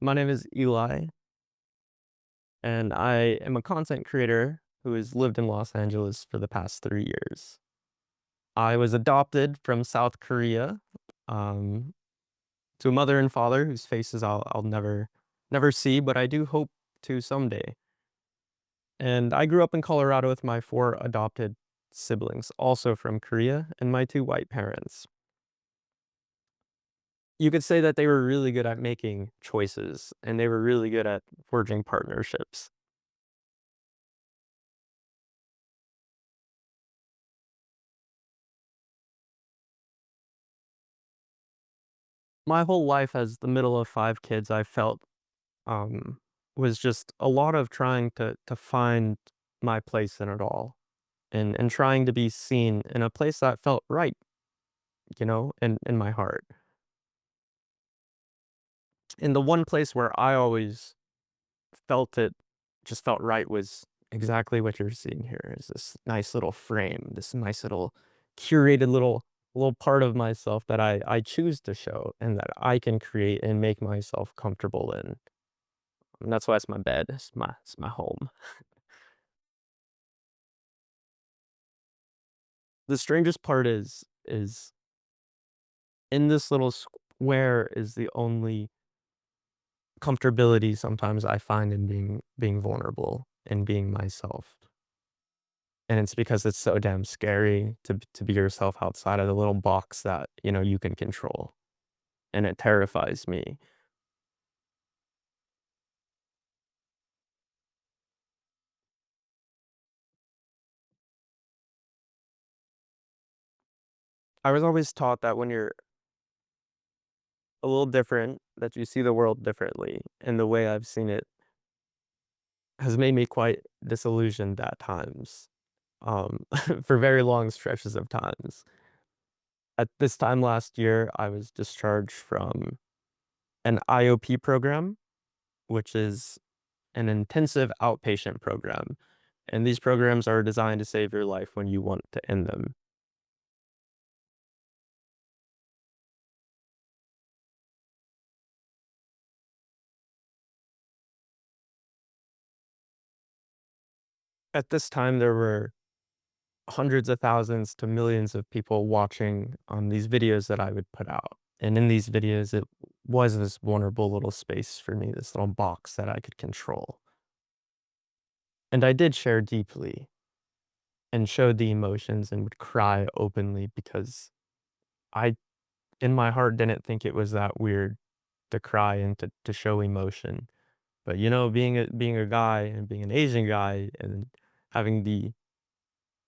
My name is Eli, and I am a content creator who has lived in Los Angeles for the past 3 years. I was adopted from South Korea, um, to a mother and father whose faces I'll never see, but I do hope to someday. And I grew up in Colorado with my four adopted siblings, also from Korea, and my two white parents. You could say that they were really good at making choices, and they were really good at forging partnerships. My whole life as the middle of five kids, I felt um, was just a lot of trying to find my place in it all, and trying to be seen in a place that felt right, in my heart. And the one place where I always felt it just felt right was exactly what you're seeing here, is this nice little frame, this nice little curated little part of myself that I choose to show and that I can create and make myself comfortable in. And that's why it's my bed, it's my home. The strangest part is in this little square is the only comfortability sometimes I find in being vulnerable and being myself. And it's because it's so damn scary to be yourself outside of the little box that, you can control, and it terrifies me. I was always taught that when you're a little different, that you see the world differently, and the way I've seen it has made me quite disillusioned at times, for very long stretches of times. At this time last year, I was discharged from an IOP program, which is an intensive outpatient program, and these programs are designed to save your life when you want to end them. At this time, there were hundreds of thousands to millions of people watching on these videos that I would put out. And in these videos, it was this vulnerable little space for me, this little box that I could control. And I did share deeply and showed the emotions and would cry openly because I, in my heart, didn't think it was that weird to cry and to show emotion. But being a guy and being an Asian guy and having the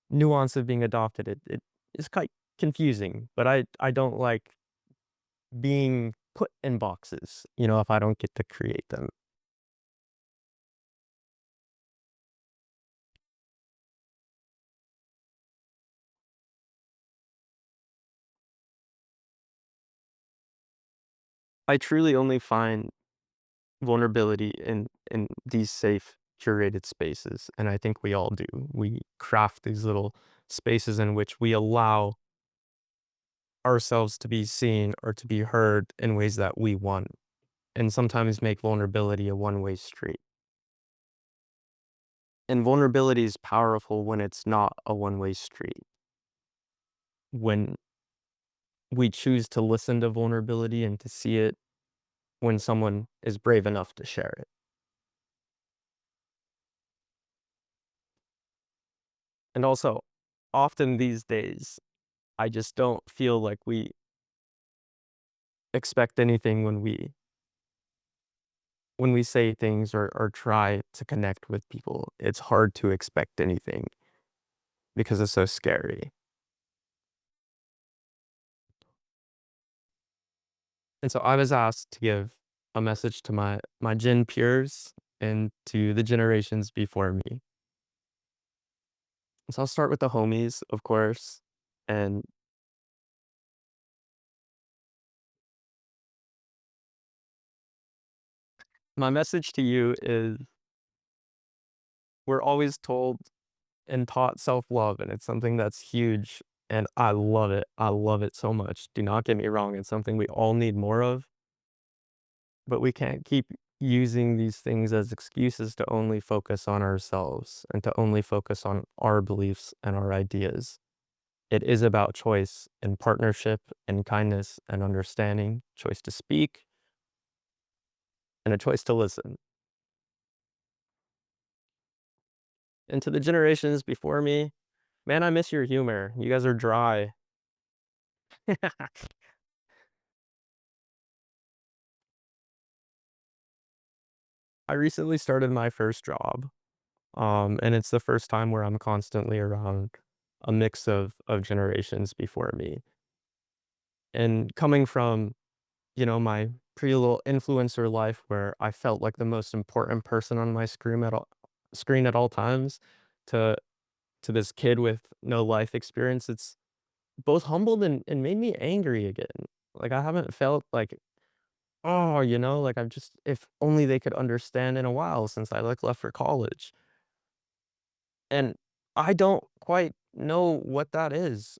nuance of being adopted, it is quite confusing. But I don't like being put in boxes, if I don't get to create them. I truly only find vulnerability in these safe, curated spaces, and I think we all do. We craft these little spaces in which we allow ourselves to be seen or to be heard in ways that we want, and sometimes make vulnerability a one-way street. And vulnerability is powerful when it's not a one-way street. When we choose to listen to vulnerability and to see it when someone is brave enough to share it. And also, often these days, I just don't feel like we expect anything when we say things or try to connect with people. It's hard to expect anything because it's so scary. And so I was asked to give a message to my Gen peers and to the generations before me. So I'll start with the homies, of course. And my message to you is we're always told and taught self-love, and it's something that's huge, and I love it. I love it so much. Do not get me wrong, it's something we all need more of, but we can't keep using these things as excuses to only focus on ourselves and to only focus on our beliefs and our ideas. It is about choice and partnership and kindness and understanding, choice to speak, and a choice to listen. And to the generations before me, man, I miss your humor. You guys are dry. I recently started my first job, and it's the first time where I'm constantly around a mix of generations before me. And coming from, my pretty little influencer life where I felt like the most important person on my screen at all times to this kid with no life experience, it's both humbled and made me angry again. Like, I haven't felt like, oh, like I've just if only they could understand in a while since I, like, left for college. And I don't quite know what that is,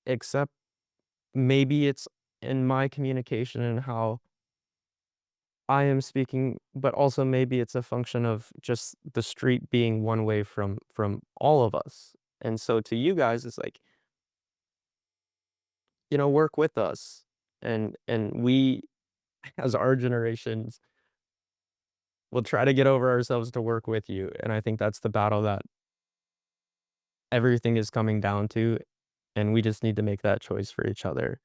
except maybe it's in my communication and how I am speaking, but also maybe it's a function of just the street being one way from all of us. And so to you guys, it's like, work with us. And we, as our generations, will try to get over ourselves to work with you. And I think that's the battle that everything is coming down to. And we just need to make that choice for each other.